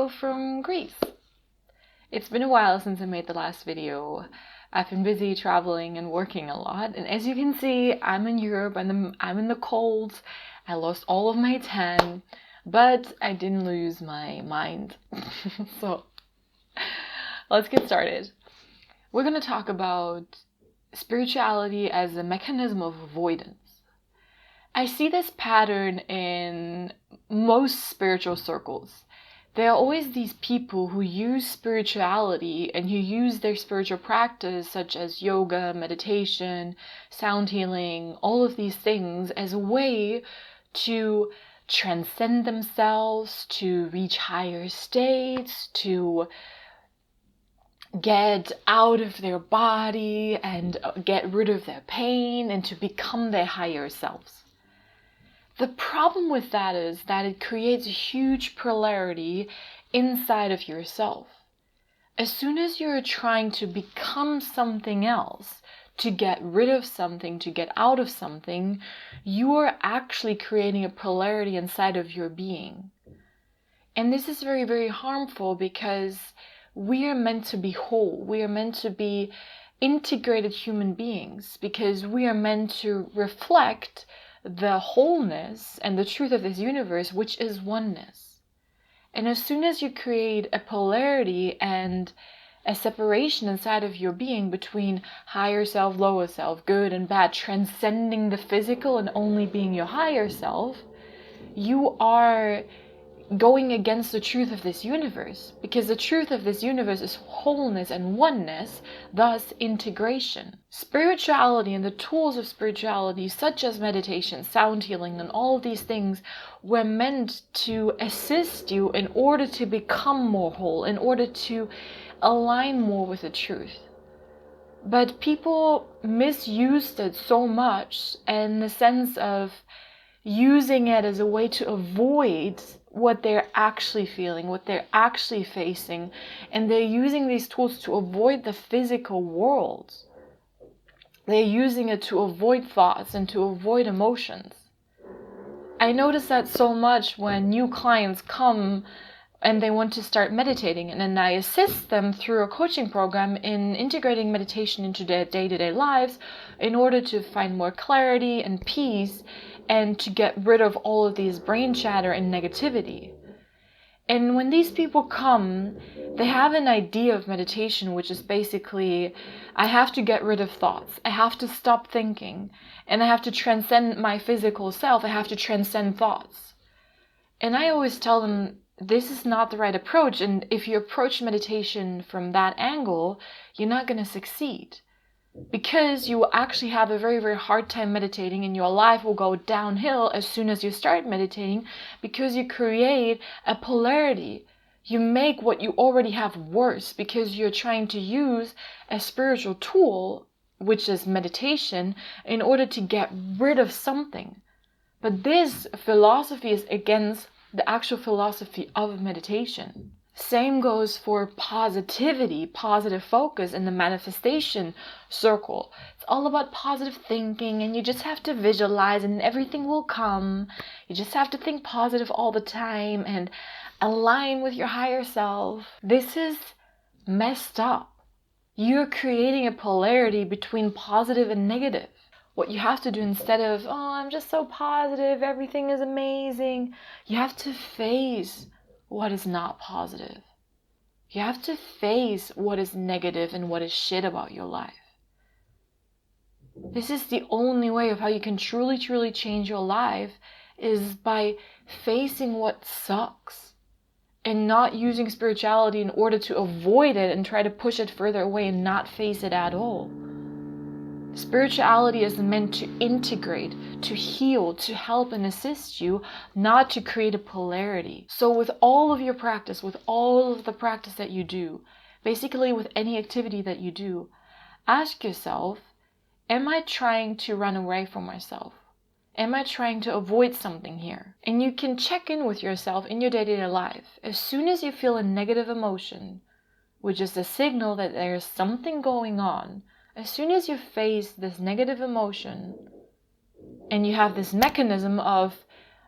Hello from Greece. It's been a while since I made the last video. I've been busy traveling and working a lot, and as you can see, I'm in Europe and I'm in the cold. I lost all of my tan, but I didn't lose my mind. So let's get started. We're going to talk about spirituality as a mechanism of avoidance. I see this pattern in most spiritual circles. There are always these people who use spirituality and who use their spiritual practice, such as yoga, meditation, sound healing, all of these things, as a way to transcend themselves, to reach higher states, to get out of their body and get rid of their pain and to become their higher selves. The problem with that is that it creates a huge polarity inside of yourself. As soon as you're trying to become something else, to get rid of something, to get out of something, you are actually creating a polarity inside of your being. And this is very, very harmful because we are meant to be whole. We are meant to be integrated human beings because we are meant to reflect the wholeness and the truth of this universe, which is oneness. And as soon as you create a polarity and a separation inside of your being between higher self, lower self, good and bad, transcending the physical and only being your higher self, you are going against the truth of this universe, because the truth of this universe is wholeness and oneness, thus integration. Spirituality and the tools of spirituality, such as meditation, sound healing, and all of these things, were meant to assist you in order to become more whole, in order to align more with the truth. But people misused it so much in the sense of using it as a way to avoid what they're actually feeling, what they're actually facing, and they're using these tools to avoid the physical world. They're using it to avoid thoughts and to avoid emotions. I notice that so much when new clients come and they want to start meditating, and then I assist them through a coaching program in integrating meditation into their day-to-day lives in order to find more clarity and peace and to get rid of all of these brain chatter and negativity. And when these people come, they have an idea of meditation, which is basically, I have to get rid of thoughts. I have to stop thinking. And I have to transcend my physical self. I have to transcend thoughts. And I always tell them, this is not the right approach. And if you approach meditation from that angle, you're not going to succeed. Because you will actually have a very, very hard time meditating, and your life will go downhill as soon as you start meditating, because you create a polarity. You make what you already have worse because you're trying to use a spiritual tool, which is meditation, in order to get rid of something. But this philosophy is against the actual philosophy of meditation. Same goes for positivity, positive focus in the manifestation circle. It's all about positive thinking, and you just have to visualize and everything will come. You just have to think positive all the time and align with your higher self. This is messed up. You're creating a polarity between positive and negative. What you have to do, instead of, oh, I'm just so positive, everything is amazing, you have to face what is not positive. You have to face what is negative and what is shit about your life. This is the only way of how you can truly, truly change your life, is by facing what sucks and not using spirituality in order to avoid it and try to push it further away and not face it at all. Spirituality is meant to integrate, to heal, to help and assist you, not to create a polarity. So with all of your practice, with all of the practice that you do, basically with any activity that you do, ask yourself, am I trying to run away from myself? Am I trying to avoid something here? And you can check in with yourself in your day-to-day life. As soon as you feel a negative emotion, which is a signal that there's something going on, as soon as you face this negative emotion and you have this mechanism of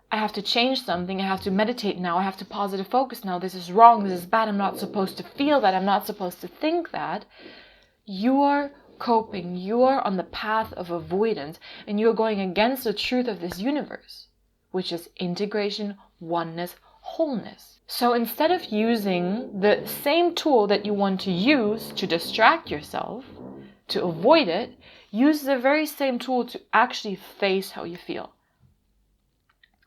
I have to change something, I have to meditate now, I have to positive focus now, this is wrong, this is bad, I'm not supposed to feel that, I'm not supposed to think that, you are coping, you are on the path of avoidance, and you're going against the truth of this universe, which is integration, oneness, wholeness. So instead of using the same tool that you want to use to distract yourself, to avoid it, use the very same tool to actually face how you feel.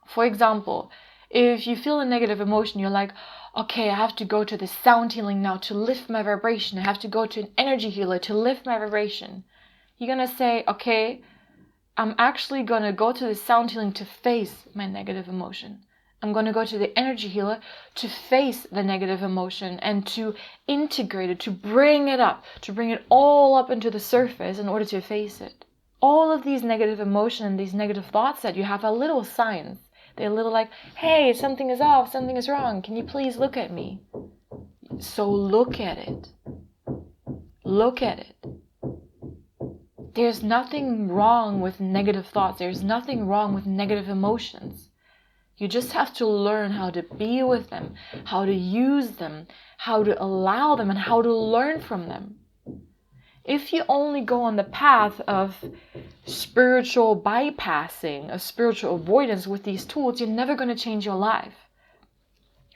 For example, if you feel a negative emotion, you're like, okay, I have to go to the sound healing now to lift my vibration. I have to go to an energy healer to lift my vibration. You're going to say, okay, I'm actually going to go to the sound healing to face my negative emotion. I'm going to go to the energy healer to face the negative emotion and to integrate it, to bring it up, to bring it all up into the surface in order to face it. All of these negative emotions and these negative thoughts that you have are little signs. They're a little like, hey, something is off, something is wrong. Can you please look at me? So look at it. Look at it. There's nothing wrong with negative thoughts. There's nothing wrong with negative emotions. You just have to learn how to be with them, how to use them, how to allow them, and how to learn from them. If you only go on the path of spiritual bypassing, of spiritual avoidance with these tools, you're never going to change your life.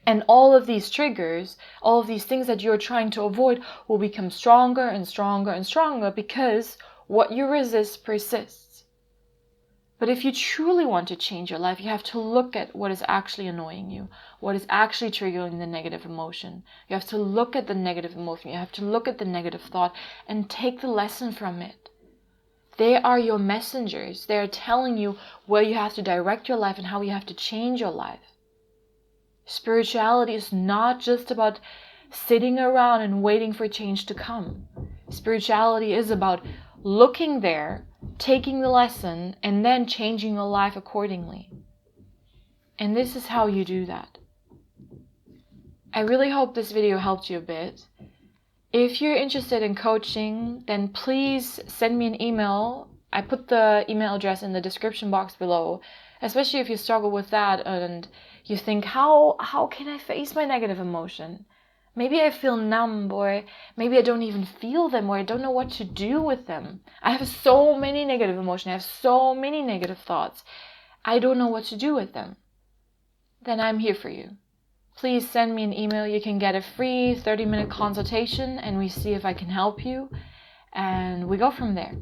And all of these triggers, all of these things that you're trying to avoid will become stronger and stronger and stronger because what you resist persists. But if you truly want to change your life, you have to look at what is actually annoying you, what is actually triggering the negative emotion. You have to look at the negative emotion, you have to look at the negative thought and take the lesson from it. They are your messengers. They are telling you where you have to direct your life and how you have to change your life. Spirituality is not just about sitting around and waiting for change to come. Spirituality is about looking there, taking the lesson, and then changing your life accordingly. And this is how you do that. I really hope this video helped you a bit. If you're interested in coaching, then please send me an email. I put the email address in the description box below, especially if you struggle with that and you think, how can I face my negative emotion? Maybe I feel numb, or maybe I don't even feel them, or I don't know what to do with them. I have so many negative emotions, I have so many negative thoughts. I don't know what to do with them. Then I'm here for you. Please send me an email. You can get a free 30-minute consultation and we see if I can help you. And we go from there.